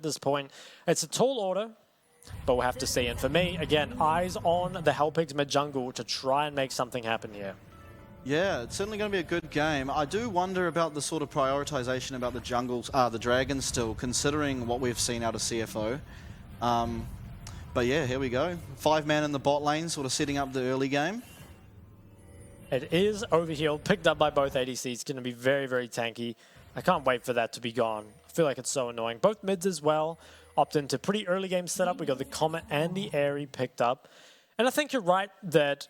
this point. It's a tall order, but we'll have to see. And for me, again, eyes on the Hellpigs mid-jungle to try and make something happen here. Yeah, it's certainly going to be a good game. I do wonder about the sort of prioritization about the jungles, the dragons still, considering what we've seen out of CFO. But yeah, here we go. 5-man in the bot lane, sort of setting up the early game. It is overhealed, picked up by both ADCs. It's going to be very, very tanky. I can't wait for that to be gone. I feel like it's so annoying. Both mids as well opt into pretty early game setup. We got the Comet and the Airy picked up. And I think you're right that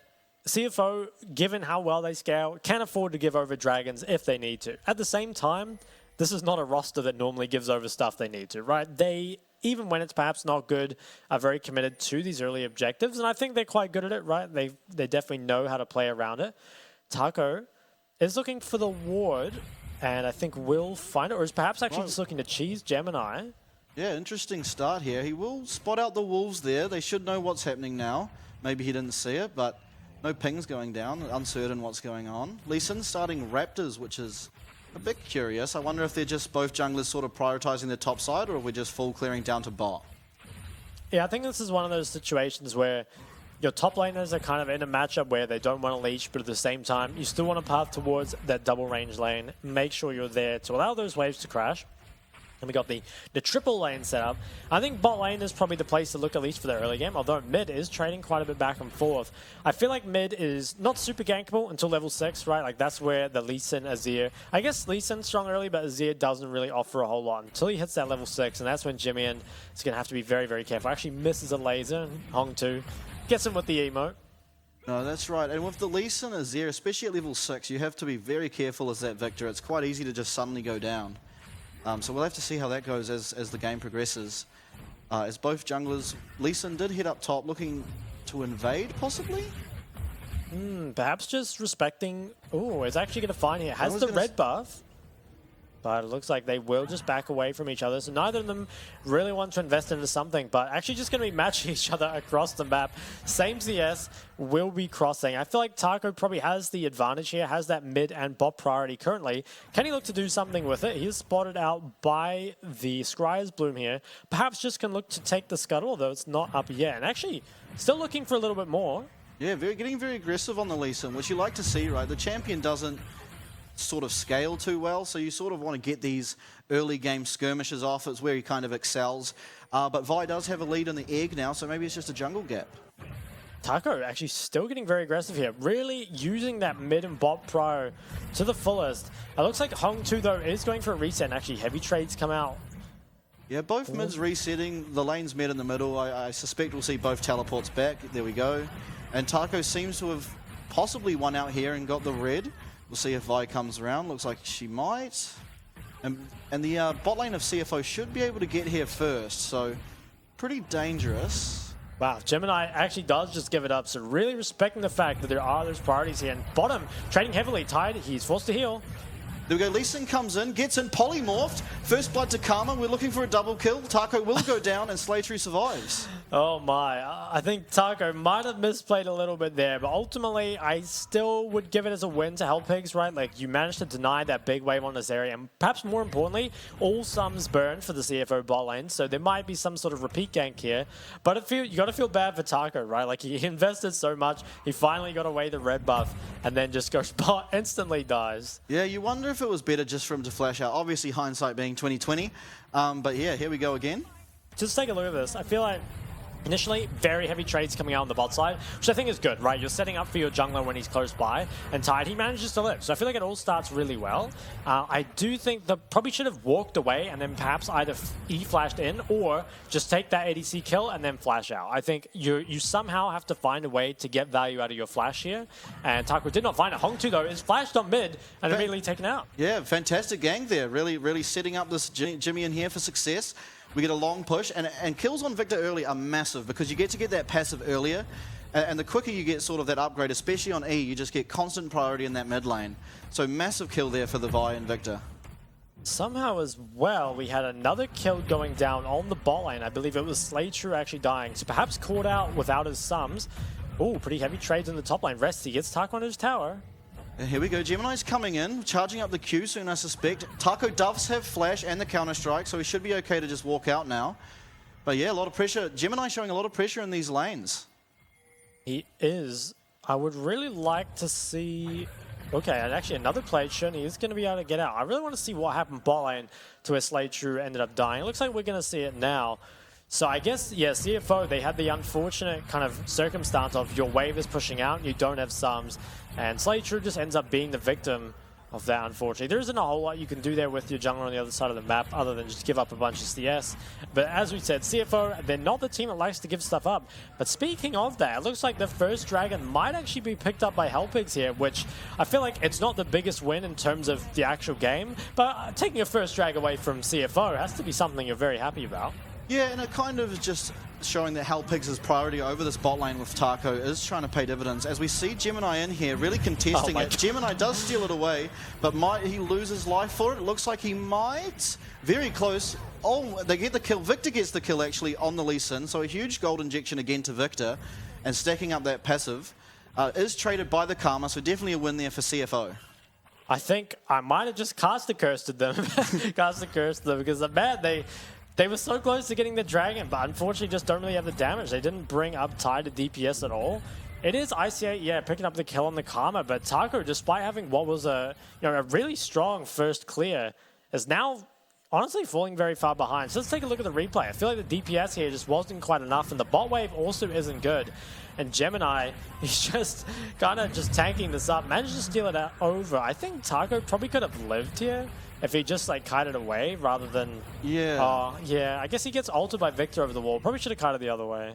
CFO, given how well they scale, can afford to give over dragons if they need to. At the same time, this is not a roster that normally gives over stuff they need to, right? They, even when it's perhaps not good, are very committed to these early objectives, and I think they're quite good at it, right? They definitely know how to play around it. Taco is looking for the ward, and I think will find it, or is perhaps actually just looking to cheese Gemini. Yeah, interesting start here. He will spot out the wolves there. They should know what's happening now. Maybe he didn't see it, but no pings going down, uncertain what's going on. Lee Sin starting Raptors, which is a bit curious. I wonder if they're just both junglers sort of prioritizing the top side, or if we're just full clearing down to bot. Yeah, I think this is one of those situations where your top laners are kind of in a matchup where they don't want to leash, but at the same time, you still want to path towards that double range lane. Make sure you're there to allow those waves to crash. And we got the triple lane set up. I think bot lane is probably the place to look, at least for the early game, although mid is trading quite a bit back and forth. I feel like mid is not super gankable until level 6, right? Like that's where the Lee Sin, Azir, I guess Lee Sin's strong early, but Azir doesn't really offer a whole lot until he hits that level 6, and that's when Jimmy is going to have to be very, very careful. Actually misses a laser, and Hong 2 gets him with the emote. No, that's right. And with the Lee Sin Azir, especially at level 6, you have to be very careful as that Victor. It's quite easy to just suddenly go down. So we'll have to see how that goes as the game progresses. As both junglers, Lee Sin did hit up top, looking to invade, possibly? Perhaps just respecting... Oh, it's actually going to find here. Has the red buff, but it looks like they will just back away from each other. So neither of them really want to invest into something, but actually just going to be matching each other across the map. Same CS will be crossing. I feel like Taco probably has the advantage here, has that mid and bot priority currently. Can he look to do something with it? He is spotted out by the Scryer's Bloom here. Perhaps just can look to take the scuttle, though it's not up yet. And actually, still looking for a little bit more. Yeah, getting very aggressive on the Lee Sin, which you like to see, right? The champion doesn't sort of scale too well, so you sort of want to get these early game skirmishes off. It's where he kind of excels. But Vi does have a lead in the egg now, so maybe it's just a jungle gap. Taco actually still getting very aggressive here, really using that mid and bot pro to the fullest. It looks like Hong 2 though is going for a reset, and actually heavy trades come out. Yeah, both mids resetting, the lane's mid in the middle. I suspect we'll see both teleports back. There we go. And Taco seems to have possibly won out here and got the red. We'll see if Vi comes around. Looks like she might. And the bot lane of CFO should be able to get here first, so pretty dangerous. Wow, Gemini actually does just give it up, so really respecting the fact that there are those priorities here. And bottom, trading heavily, Tide, he's forced to heal. There we go, Lee Sin comes in, gets in, polymorphed. First blood to Karma, we're looking for a double kill. Taco will go down and Slaytrue survives. Oh my, I think Taco might have misplayed a little bit there, but ultimately I still would give it as a win to Hellpigs, right? Like you managed to deny that big wave on this area, and perhaps more importantly, all sums burned for the CFO bot lane, so there might be some sort of repeat gank here. But you got to feel bad for Taco, right? Like he invested so much, he finally got away the red buff, and then just goes bot, instantly dies. Yeah, you wonder if it was better just for him to flash out. Obviously hindsight being 2020, but yeah, here we go again. Just take a look at this. I feel like initially, very heavy trades coming out on the bot side, which I think is good, right? You're setting up for your jungler when he's close by, and Tide, he manages to live. So I feel like it all starts really well. I do think that probably should have walked away and then perhaps either E-flashed in or just take that ADC kill and then flash out. I think you somehow have to find a way to get value out of your flash here, and Taco did not find it. Hong 2, though, is flashed on mid and immediately taken out. Yeah, fantastic gang there. Really setting up this Jimmy in here for success. We get a long push, and kills on Victor early are massive because you get to get that passive earlier, and the quicker you get sort of that upgrade, especially on E, you just get constant priority in that mid lane. So massive kill there for the Vi and Victor. Somehow as well, we had another kill going down on the bot lane. I believe it was Slaytrue actually dying, so perhaps caught out without his sums. Oh, pretty heavy trades in the top lane. Resty gets Taco on his tower. Here we go. Gemini's coming in, charging up the Q soon, I suspect. Taco does have flash and the counter-strike, so he should be okay to just walk out now. But yeah, a lot of pressure. Gemini showing a lot of pressure in these lanes. He is. I would really like to see... Okay, and actually another plate shown. He is going to be able to get out. I really want to see what happened bot lane to where Slade True ended up dying. It looks like we're going to see it now. So I guess, yeah, CFO, they had the unfortunate kind of circumstance of your wave is pushing out, you don't have sums, and Slade True just ends up being the victim of that, unfortunately. There isn't a whole lot you can do there with your jungler on the other side of the map other than just give up a bunch of CS. But as we said, CFO, they're not the team that likes to give stuff up. But speaking of that, it looks like the first dragon might actually be picked up by Hellpigs here, which I feel like it's not the biggest win in terms of the actual game, but taking a first drag away from CFO has to be something you're very happy about. Yeah, and it kind of is just showing that Hellpigs' priority over this bot lane with Taco is trying to pay dividends. As we see Gemini in here, really contesting it. Gemini does steal it away, but might he lose his life for it? It looks like he might. Very close. Oh, they get the kill. Victor gets the kill, actually, on the Lee Sin. So a huge gold injection again to Victor, and stacking up that passive. Is traded by the Karma, so definitely a win there for CFO. I think I might have just cast a curse to them. Because, man, they were so close to getting the dragon, but unfortunately just don't really have the damage. They didn't bring up Tide to DPS at all. It is ICA, yeah, picking up the kill on the Karma, but Taco, despite having what was a really strong first clear, is now honestly falling very far behind. So let's take a look at the replay. I feel like the DPS here just wasn't quite enough, and the bot wave also isn't good. And Gemini, he's just kind of just tanking this up, managed to steal it over. I think Taco probably could have lived here if he just like kited away rather than... Yeah. Yeah, I guess he gets ulted by Victor over the wall. Probably should have kited the other way.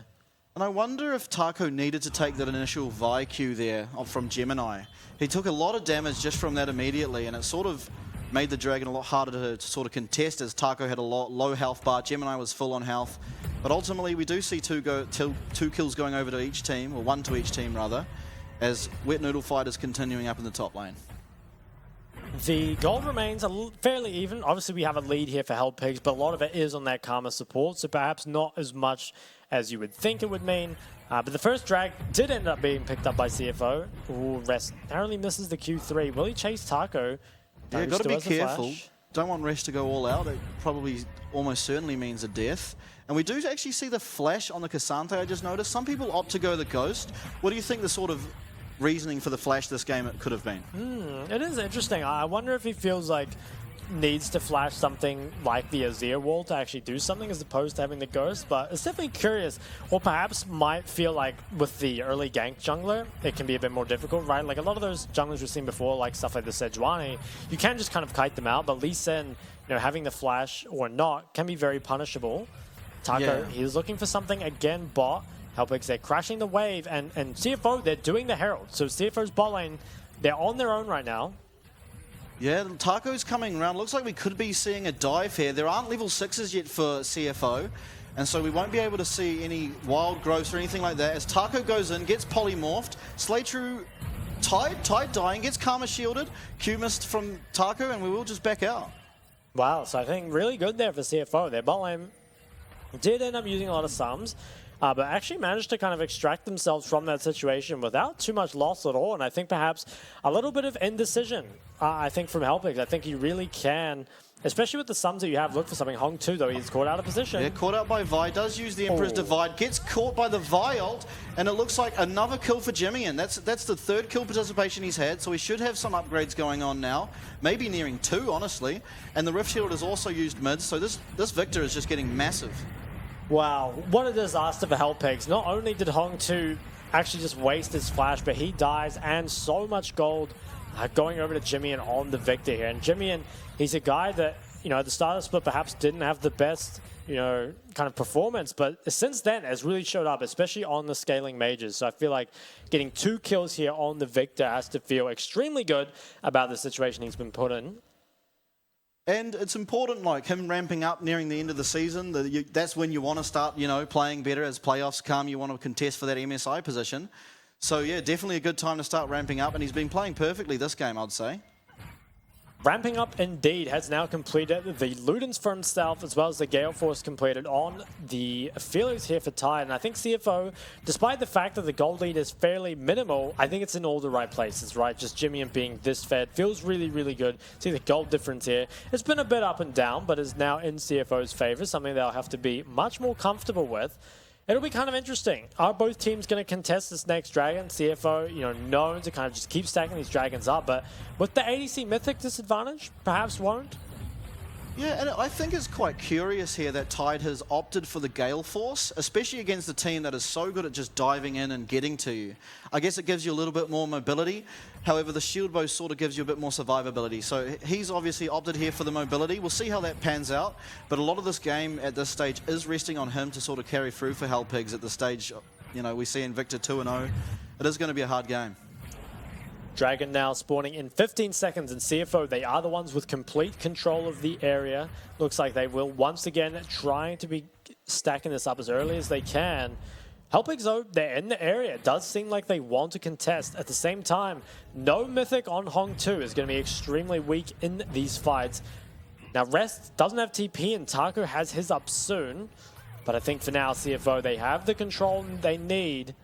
And I wonder if Taco needed to take that initial Vi Q there from Gemini. He took a lot of damage just from that immediately, and it sort of made the dragon a lot harder to sort of contest as Taco had a low health bar. Gemini was full on health. But ultimately, we do see two kills going over to each team, or one to each team rather, as Wet Noodle Fight is continuing up in the top lane. The gold remains fairly even. Obviously, we have a lead here for Hellpigs, but a lot of it is on that Karma support, so perhaps not as much as you would think it would mean. But the first drag did end up being picked up by CFO. Ooh, Rest narrowly misses the Q3. Will he chase Taco? Yeah, got to be careful. Don't want Rest to go all out. It probably almost certainly means a death. And we do actually see the flash on the Cassante, I just noticed. Some people opt to go the Ghost. What do you think the sort of reasoning for the flash this game it could have been? It is interesting. I wonder if he feels like needs to flash something like the Azir wall to actually do something as opposed to having the Ghost, but it's definitely curious. Or perhaps might feel like with the early gank jungler, it can be a bit more difficult, right? Like a lot of those junglers we've seen before, like stuff like the Sejuani, you can just kind of kite them out, but Lee Sin, having the flash or not can be very punishable. Taco, he's looking for something again, bot. Hellpigs, they're crashing the wave, and CFO, they're doing the Herald. So CFO's bot lane, they're on their own right now. Yeah, Taco's coming around. Looks like we could be seeing a dive here. There aren't level 6s yet for CFO, and so we won't be able to see any wild growths or anything like that. As Taco goes in, gets polymorphed, Slay True Tide dying, gets Karma shielded, Q missed from Taco, and we will just back out. Wow, so I think really good there for CFO. Their bot lane did end up using a lot of sums, but actually managed to kind of extract themselves from that situation without too much loss at all. And I think perhaps a little bit of indecision, I think, from Hellpigs. I think you really can, especially with the sums that you have, look for something. Hong 2, though, he's caught out of position. Yeah, caught out by Vi, does use the Emperor's Divide, gets caught by the Vi ult, and it looks like another kill for Jimmy, and that's the third kill participation he's had, so he should have some upgrades going on now. Maybe nearing 2, honestly. And the Rift Shield is also used mid, so this Victor is just getting massive. Wow, what a disaster for Hellpigs. Not only did Hong 2 actually just waste his flash, but he dies, and so much gold going over to Jimmy and on the Victor here. And Jimmy, he's a guy that, at the start of the split perhaps didn't have the best, kind of performance, but since then has really showed up, especially on the scaling mages. So I feel like getting 2 kills here on the Victor has to feel extremely good about the situation he's been put in. And it's important, like him ramping up nearing the end of the season. That's when you want to start, playing better as playoffs come. You want to contest for that MSI position. So yeah, definitely a good time to start ramping up. And he's been playing perfectly this game, I'd say. Ramping up indeed, has now completed the Ludens for himself as well as the Gale Force completed on the Feelers here for Tide. And I think CFO, despite the fact that the gold lead is fairly minimal, I think it's in all the right places, right? Just Jimmy and being this fed feels really, really good. See the gold difference here. It's been a bit up and down, but is now in CFO's favor, something they'll have to be much more comfortable with. It'll be kind of interesting. Are both teams going to contest this next dragon? CFO, known to kind of just keep stacking these dragons up, but with the ADC Mythic disadvantage, perhaps won't? Yeah, and I think it's quite curious here that Tide has opted for the Gale Force, especially against a team that is so good at just diving in and getting to you. I guess it gives you a little bit more mobility. However, the Shield Bow sort of gives you a bit more survivability. So he's obviously opted here for the mobility. We'll see how that pans out. But a lot of this game at this stage is resting on him to sort of carry through for Hellpigs at the stage, we see in Victor 2-0. It is going to be a hard game. Dragon now spawning in 15 seconds, and CFO, they are the ones with complete control of the area. Looks like they will once again trying to be stacking this up as early as they can. Hellpigs, though, they're in the area. It does seem like they want to contest. At the same time, no Mythic on Hong 2 is going to be extremely weak in these fights. Now, Rest doesn't have TP, and Taco has his up soon. But I think for now, CFO, they have the control they need.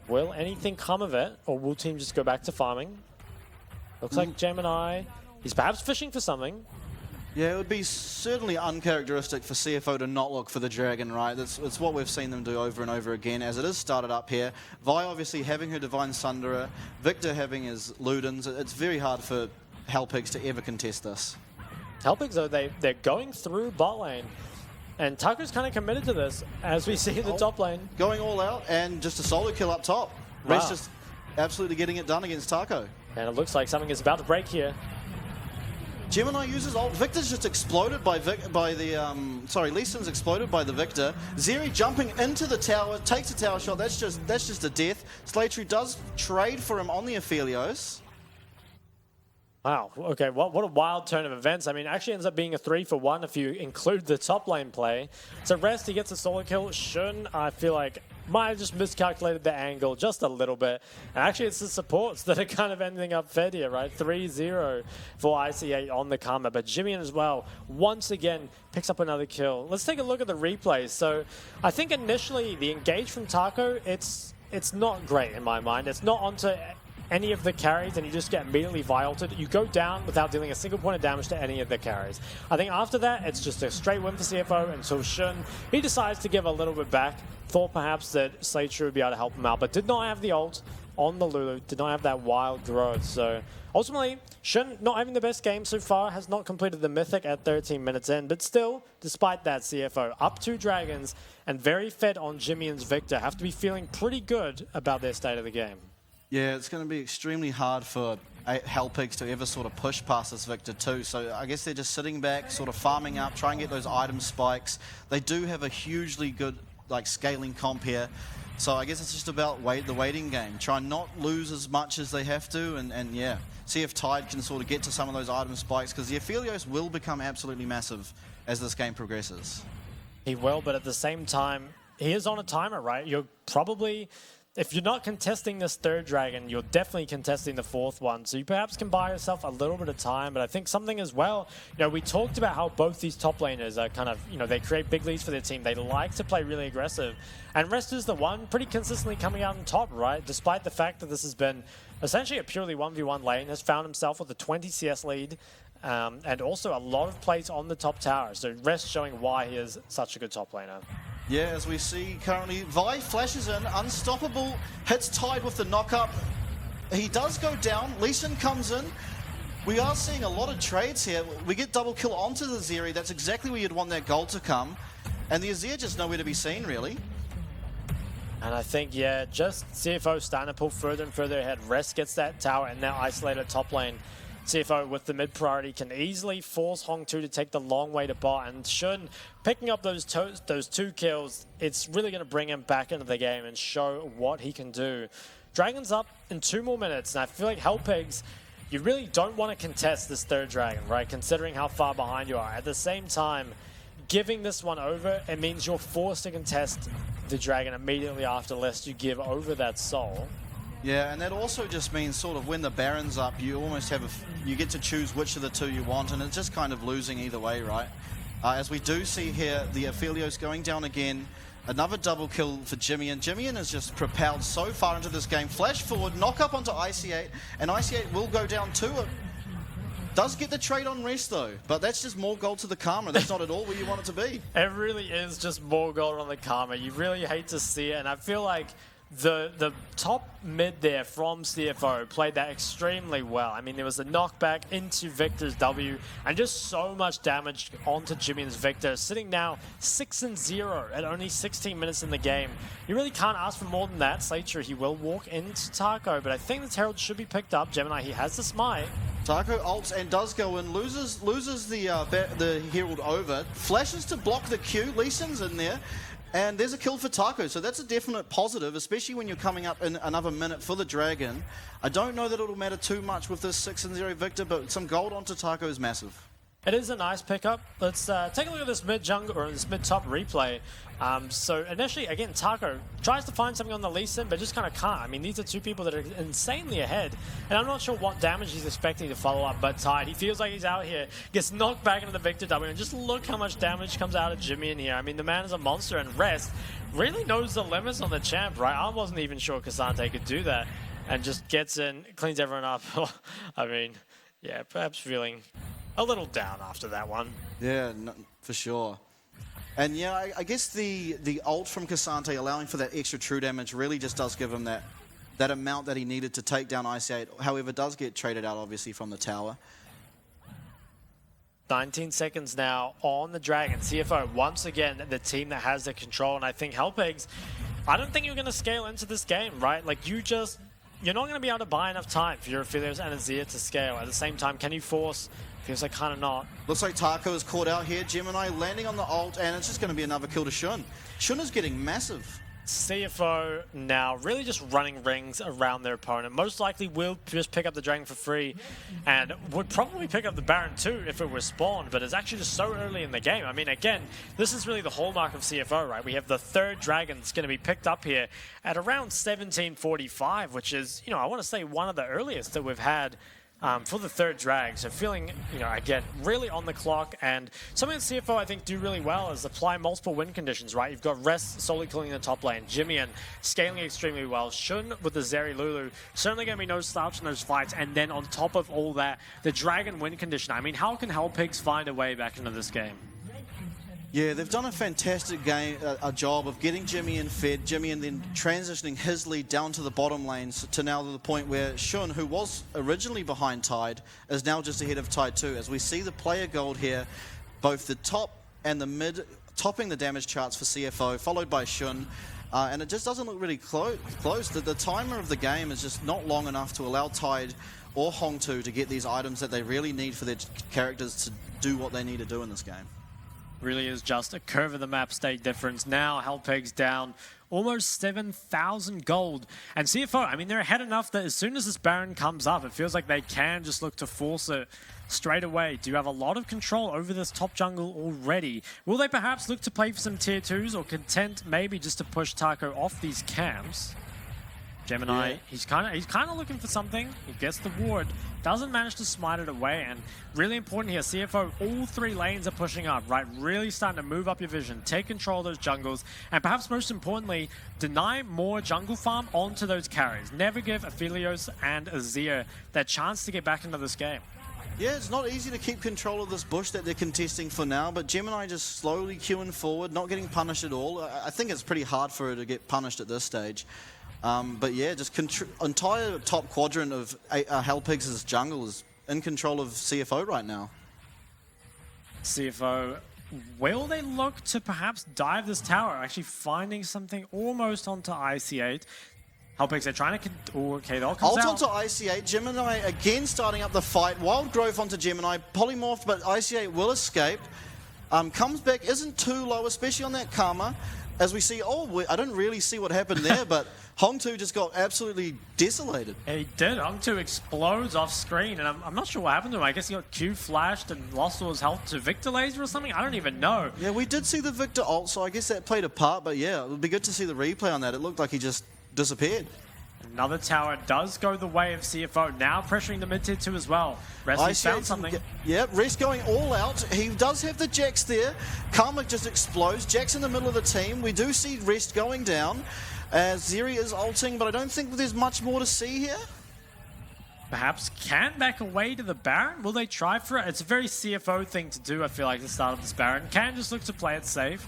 Will anything come of it, or will team just go back to farming? Looks like Gemini, he's perhaps fishing for something. Yeah, it would be certainly uncharacteristic for CFO to not look for the dragon, right? It's what we've seen them do over and over again, as it is started up here. Vi obviously having her Divine Sunderer, Victor having his Ludens. It's very hard for Hellpigs to ever contest this. Hellpigs, though, they're going through bot lane. And Tucker's kind of committed to this, as we see in the top lane. Going all out, and just a solo kill up top. Wow. Rest just absolutely getting it done against Taco. And it looks like something is about to break here. Gemini uses ult. Victor's just exploded by Lee Sin's exploded by the Victor. Zeri jumping into the tower, takes a tower shot. That's just a death. Slaytree does trade for him on the Aphelios. Wow, okay, what a wild turn of events. I mean, actually ends up being a 3-for-1 if you include the top lane play. So Rest, he gets a solo kill. Shun, I feel like, might have just miscalculated the angle just a little bit. And actually, it's the supports that are kind of ending up fed here, right? 3-0 for IC8 on the karma. But Jimmy as well, once again, picks up another kill. Let's take a look at the replays. So I think initially, the engage from Taco, it's not great in my mind. It's not onto any of the carries, and you just get immediately violted. You go down without dealing a single point of damage to any of the carries. I think after that, it's just a straight win for CFO until Shun, he decides to give a little bit back. Thought perhaps that Slaytree would be able to help him out, but did not have the ult on the Lulu, did not have that wild growth. So ultimately, Shun not having the best game so far, has not completed the Mythic at 13 minutes in, but still, despite that, CFO up 2 dragons and very fed on Jimmy and Victor, have to be feeling pretty good about their state of the game. Yeah, it's going to be extremely hard for Hellpigs to ever sort of push past this Victor too. So I guess they're just sitting back, sort of farming up, trying to get those item spikes. They do have a hugely good scaling comp here. So I guess it's just about the waiting game. Try and not lose as much as they have to, and yeah, see if Tide can sort of get to some of those item spikes, because the Aphelios will become absolutely massive as this game progresses. He will, but at the same time, he is on a timer, right? You're probably, if you're not contesting this 3rd dragon, you're definitely contesting the 4th one. So you perhaps can buy yourself a little bit of time. But I think something as well, we talked about how both these top laners are kind of, they create big leads for their team. They like to play really aggressive. And Rest is the one pretty consistently coming out on top, right? Despite the fact that this has been essentially a purely 1v1 lane, has found himself with a 20 CS lead. And also a lot of plays on the top tower. So Rest showing why he is such a good top laner. Yeah, as we see currently, Vi flashes in, unstoppable, hits Tide with the knock-up. He does go down, Lee Sin comes in. We are seeing a lot of trades here. We get double kill onto the Zeri. That's exactly where you'd want that gold to come. And the Azir just nowhere to be seen, really. And I think, yeah, just CFO starting to pull further and further ahead. Rest gets that tower and now isolated top lane. CFO with the mid priority can easily force Hong 2 to take the long way to bot, and Shun picking up those 2 kills, it's really going to bring him back into the game and show what he can do. Dragon's up in 2 more minutes, and I feel like Hellpigs, you really don't want to contest this 3rd dragon, right? Considering how far behind you are. At the same time, giving this one over, it means you're forced to contest the dragon immediately after, lest you give over that soul. Yeah, and that also just means sort of when the Baron's up, you almost have you get to choose which of the two you want, and it's just kind of losing either way, right? As we do see here, the Aphelios going down again. Another double kill for Jimmy, and Jimmy has just propelled so far into this game. Flash forward, knock up onto IC8, and IC8 will go down too. Does get the trade on rest though, but that's just more gold to the Karma. That's not at all where you want it to be. It really is just more gold on the Karma. You really hate to see it, and I feel like the top mid there from CFO played that extremely well. I mean, there was a knockback into Victor's W, and just so much damage onto Jimmy's Victor, sitting now 6-0 at only 16 minutes in the game. You really can't ask for more than that. Slater, he will walk into Taco, but I think the Herald should be picked up. Gemini, he has the smite. Taco ults and does go in, loses the Herald over, flashes to block the Q, Lee Sin's in there, and there's a kill for Taco, so that's a definite positive, especially when you're coming up in another minute for the Dragon. I don't know that it'll matter too much with this 6-0 Victor, but some gold onto Taco is massive. It is a nice pickup. Let's take a look at this mid jungle or this mid top replay. So initially, again, Taco tries to find something on the Lee Sin, but just kind of can't. I mean, these are two people that are insanely ahead, and I'm not sure what damage he's expecting to follow up, but Tide, he feels like he's out here, gets knocked back into the Victor W, and just look how much damage comes out of Jimmy in here. I mean, the man is a monster, and Rest really knows the limits on the champ, right? I wasn't even sure Cassante could do that, and just gets in, cleans everyone up. I mean, yeah, perhaps feeling a little down after that one. Yeah, no, for sure. And yeah, I guess the ult from Cassante allowing for that extra true damage really just does give him that amount that he needed to take down IC8. However, does get traded out obviously from the tower. 19 seconds now on the Dragon. CFO, once again, the team that has the control. And I think Hellpigs, I don't think you're going to scale into this game, right? Like, you're not going to be able to buy enough time for your Aphelios and Azir to scale. At the same time, can you force? Feels like kind of not. Looks like Taco is caught out here. Gemini landing on the ult, and it's just going to be another kill to Shun. Shun is getting massive. CFO now really just running rings around their opponent. Most likely will just pick up the Dragon for free, and would probably pick up the Baron too if it was spawned, but it's actually just so early in the game. I mean, again, this is really the hallmark of CFO, right? We have the third Dragon that's going to be picked up here at around 17:45, which is, I want to say one of the earliest that we've had for the third drag. So feeling, again, really on the clock, and something that CFO I think do really well is apply multiple win conditions, right? You've got Rest solely killing the top lane, Jimmy and scaling extremely well, Shun with the Zeri Lulu, certainly going to be no slouch in those fights, and then on top of all that, the Dragon win condition. I mean, how can Hellpigs find a way back into this game? Yeah, they've done a fantastic a job of getting Jimmy in fed, Jimmy, and then transitioning his lead down to the bottom lanes to now the point where Shun, who was originally behind Tide, is now just ahead of Tide too. As we see the player gold here, both the top and the mid topping the damage charts for CFO, followed by Shun. And it just doesn't look really close. The timer of the game is just not long enough to allow Tide or Hong2 to get these items that they really need for their characters to do what they need to do in this game. Really is just a curve of the map state difference. Now Hellpigs down almost 7,000 gold. And CFO, I mean, they're ahead enough that as soon as this Baron comes up, it feels like they can just look to force it straight away. Do you have a lot of control over this top jungle already? Will they perhaps look to play for some tier 2s or content maybe just to push Taco off these camps? Gemini, yeah. he's kind of looking for something. He gets the ward, doesn't manage to smite it away, and really important here, CFO, all three lanes are pushing up, right? Really starting to move up your vision, take control of those jungles, and perhaps most importantly, deny more jungle farm onto those carries. Never give Aphelios and Azir that chance to get back into this game. Yeah, it's not easy to keep control of this bush that they're contesting for now, but Gemini just slowly queuing forward, not getting punished at all. I think it's pretty hard for her to get punished at this stage. But yeah, just entire top quadrant of Hellpigs' jungle is in control of CFO right now. CFO, will they look to perhaps dive this tower? Actually finding something almost onto IC8. Hellpigs, they're trying to... okay, they'll come out. Ult onto IC8. Gemini again starting up the fight. Wild Growth onto Gemini. Polymorph, but IC8 will escape. Comes back, isn't too low, especially on that Karma. As we see, I don't really see what happened there, but Hong2 just got absolutely desolated. He did. Hong2 explodes off screen, and I'm not sure what happened to him. I guess he got Q flashed and lost all his health to Victor Laser or something. I don't even know. Yeah, we did see the Victor ult, so I guess that played a part, but yeah, it would be good to see the replay on that. It looked like he just disappeared. Another tower does go the way of CFO, now pressuring the mid-tier 2 as well. Rest found something. Yeah, Rest going all out. He does have the Jax there. Karma just explodes. Jax in the middle of the team. We do see Rest going down. Zeri is ulting, but I don't think there's much more to see here. Perhaps can back away to the Baron. Will they try for it? It's a very CFO thing to do, I feel like, at the start of this Baron. Can just look to play it safe.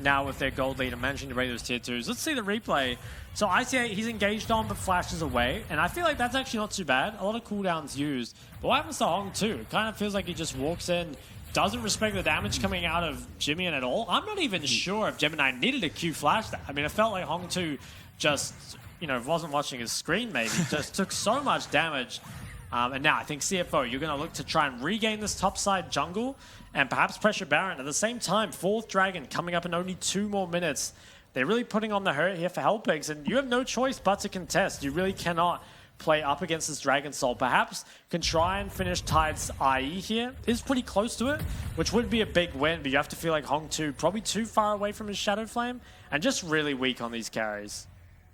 Now with their gold lead and managing to break those tier 2s. Let's see the replay. So ICA, he's engaged on but flashes away. And I feel like that's actually not too bad. A lot of cooldowns used. But what happens to Hong 2? It kind of feels like he just walks in, doesn't respect the damage coming out of Jimmy at all. I'm not even sure if Gemini needed a Q flash that. I mean, it felt like Hong 2 just, wasn't watching his screen maybe. Just took so much damage. And now I think CFO, you're going to look to try and regain this top side jungle and perhaps pressure Baron. At the same time, 4th Dragon coming up in only 2 more minutes. They're really putting on the hurt here for Hellpigs, and you have no choice but to contest. You really cannot play up against this Dragon Soul. Perhaps can try and finish Tide's IE here. Is pretty close to it, which would be a big win, but you have to feel like Hong 2 probably too far away from his Shadow Flame and just really weak on these carries.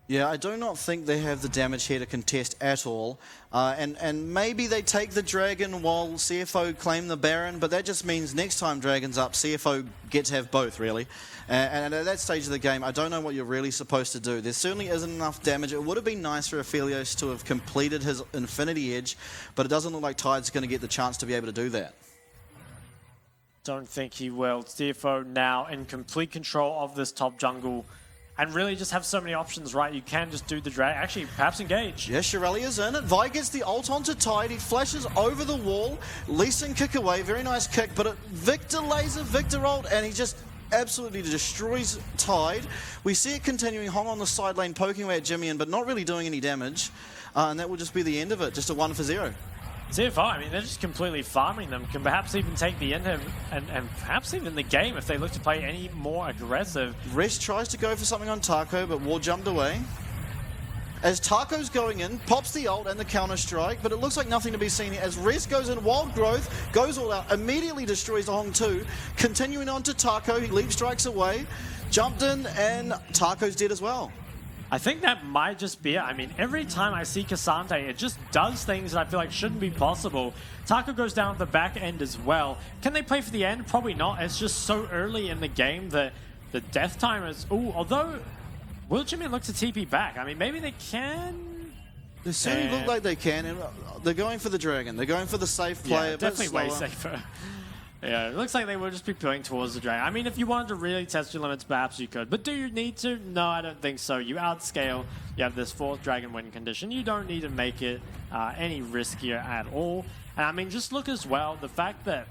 Yeah, I do not think they have the damage here to contest at all. And maybe they take the Dragon while CFO claim the Baron, but that just means next time Dragon's up, CFO gets to have both, really. And at that stage of the game, I don't know what you're really supposed to do. There certainly isn't enough damage. It would have been nice for Aphelios to have completed his Infinity Edge, but it doesn't look like Tide's going to get the chance to be able to do that. Don't think he will. CFO now in complete control of this top jungle. And really just have so many options, right? You can just do the drag. Actually, perhaps engage. Yeah, Shirellia's in it. Vi gets the ult onto Tide. He flashes over the wall. Lee Sin kick away. Very nice kick. But Victor laser, Victor ult, and he just absolutely destroys Tide. We see it continuing. Hong on the side lane, poking away at Jimmy, but not really doing any damage. And that will just be the end of it. Just a 1-for-0. CFO, I mean, they're just completely farming them. Can perhaps even take the inhib and perhaps even the game if they look to play any more aggressive. Rest tries to go for something on Taco, but War jumped away. As Taco's going in, pops the ult and the counter-strike, but it looks like nothing to be seen here. As Rest goes in, Wild Growth, goes all out, immediately destroys the Hong 2. Continuing on to Taco, he leap strikes away, jumped in, and Taco's dead as well. I think that might just be it. I mean, every time I see Cassante, it just does things that I feel like shouldn't be possible. Taco goes down at the back end as well. Can they play for the end? Probably not. It's just so early in the game that the death time is... Ooh, although, will Jimmy look to TP back? I mean, maybe they can... They certainly look like they can. And they're going for the Dragon. They're going for the safe play. Yeah, definitely way safer. Yeah, it looks like they will just be playing towards the Dragon. I mean, if you wanted to really test your limits, perhaps you could. But do you need to? No, I don't think so. You outscale. You have this 4th Dragon win condition. You don't need to make it any riskier at all. And I mean, just look as well, the fact that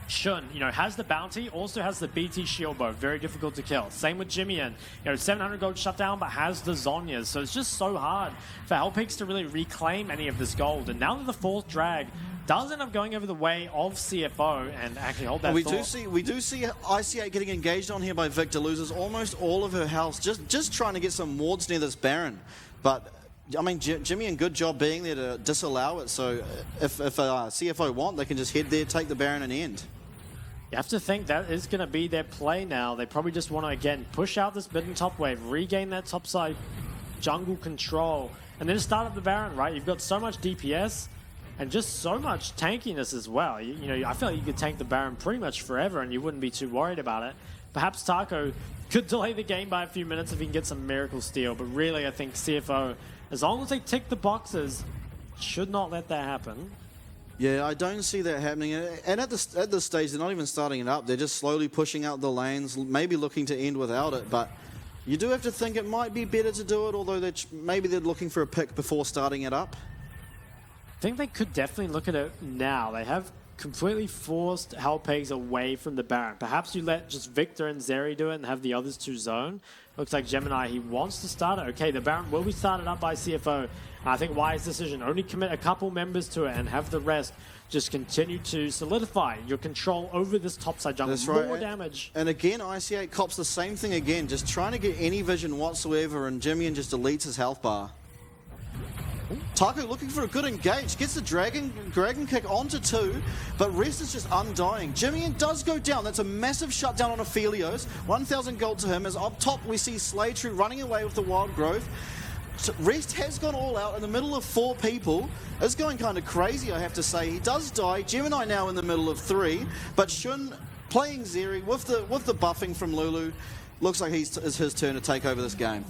Shun, has the bounty, also has the BT shield bow, very difficult to kill. Same with Jimmy, and 700 gold shutdown, but has the Zhonyas. So it's just so hard for Hellpigs to really reclaim any of this gold. And now that the 4th drag does end up going over the way of CFO and actually hold that we do see ICA getting engaged on here by Victor, loses almost all of her health, just trying to get some wards near this Baron. But I mean, Jimmy, and good job being there to disallow it. So if CFO want, they can just head there, take the Baron, and end. You have to think that is going to be their play now. They probably just want to, again, push out this mid and top wave, regain that top side jungle control, and then start up the Baron, right? You've got so much DPS and just so much tankiness as well. I feel like you could tank the Baron pretty much forever and you wouldn't be too worried about it. Perhaps Taco could delay the game by a few minutes if he can get some miracle steal, but really I think CFO, as long as they tick the boxes, should not let that happen. Yeah, I don't see that happening. And at this stage, they're not even starting it up. They're just slowly pushing out the lanes, maybe looking to end without it. But you do have to think it might be better to do it, although maybe they're looking for a pick before starting it up. I think they could definitely look at it now. They have completely forced Hellpigs away from the Baron. Perhaps you let just Victor and Zeri do it and have the others 2 zone. Looks like Gemini, he wants to start it. Okay, the Baron will be started up by CFO. I think wise decision. Only commit a couple members to it and have the rest just continue to solidify your control over this topside jungle. That's right. More damage. And again, IC8 cops the same thing again, just trying to get any vision whatsoever, and Jimmy just deletes his health bar. Taco looking for a good engage, gets the dragon kick onto 2, but Rest is just undying. Jimmy does go down. That's a massive shutdown on Aphelios. 1,000 gold to him. As up top we see Slaytrue running away with the Wild Growth. Rest has gone all out in the middle of 4 people. It's going kind of crazy, I have to say. He does die. Gemini now in the middle of 3, but Shun playing Zeri with the buffing from Lulu. Looks like it's his turn to take over this game.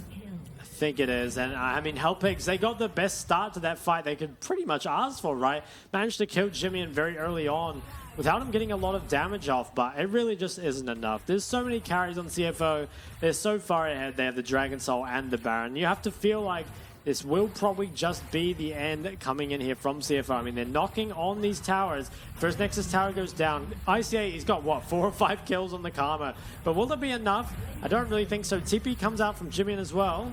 I think it is, and I mean, Hellpigs, they got the best start to that fight they could pretty much ask for, right? Managed to kill Jimmy very early on without him getting a lot of damage off, but it really just isn't enough. There's so many carries on CFO. They're so far ahead. They have the Dragon Soul and the Baron. You have to feel like this will probably just be the end coming in here from CFO. I mean, they're knocking on these towers. First Nexus tower goes down. ICA, he's got, what, 4 or 5 kills on the Karma. But will that be enough? I don't really think so. TP comes out from Jimmy as well.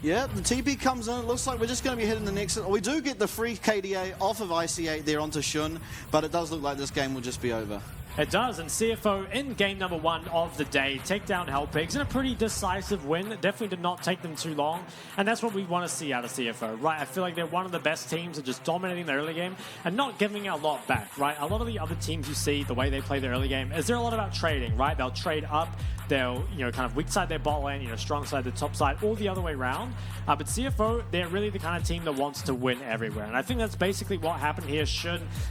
Yeah, the TP comes in. It looks like we're just going to be hitting the Nexus. We do get the free KDA off of IC8 there onto Shun, but it does look like this game will just be over. It does, and CFO in game number 1 of the day take down Hellpigs in a pretty decisive win. Definitely did not take them too long, and that's what we want to see out of CFO, right? I feel like they're one of the best teams at just dominating the early game and not giving a lot back, right? A lot of the other teams you see, the way they play the early game, is there a lot about trading, right? They'll trade up, they'll, kind of weak side their bot lane, strong side the top side, all the other way around. But CFO, they're really the kind of team that wants to win everywhere, and I think that's basically what happened here.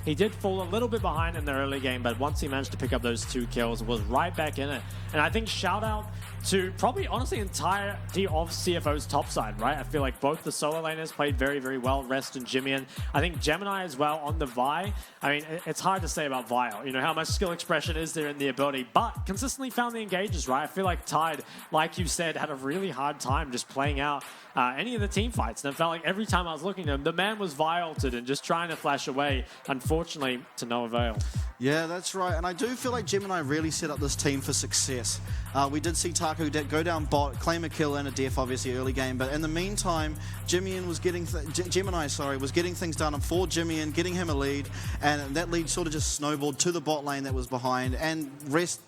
He did fall a little bit behind in the early game, but once he managed to pick up those 2 kills, was right back in it. And I think shout out to probably honestly entirety of CFO's top side, right? I feel like both the solo laners played very, very well, Rest and Jimmy. I think Gemini as well on the Vi. I mean, it's hard to say about Vile, how much skill expression is there in the ability, but consistently found the engages, right? I feel like Tide, like you said, had a really hard time just playing out any of the team fights. And it felt like every time I was looking at him, the man was Vi-ulted and just trying to flash away, unfortunately, to no avail. Yeah, that's right. And I do feel like Gemini really set up this team for success. We did see Taco go down bot, claim a kill and a death, obviously, early game. But in the meantime, Gemini was getting things done for Jimmy, getting him a lead. And that lead sort of just snowballed to the bot lane that was behind. And Rest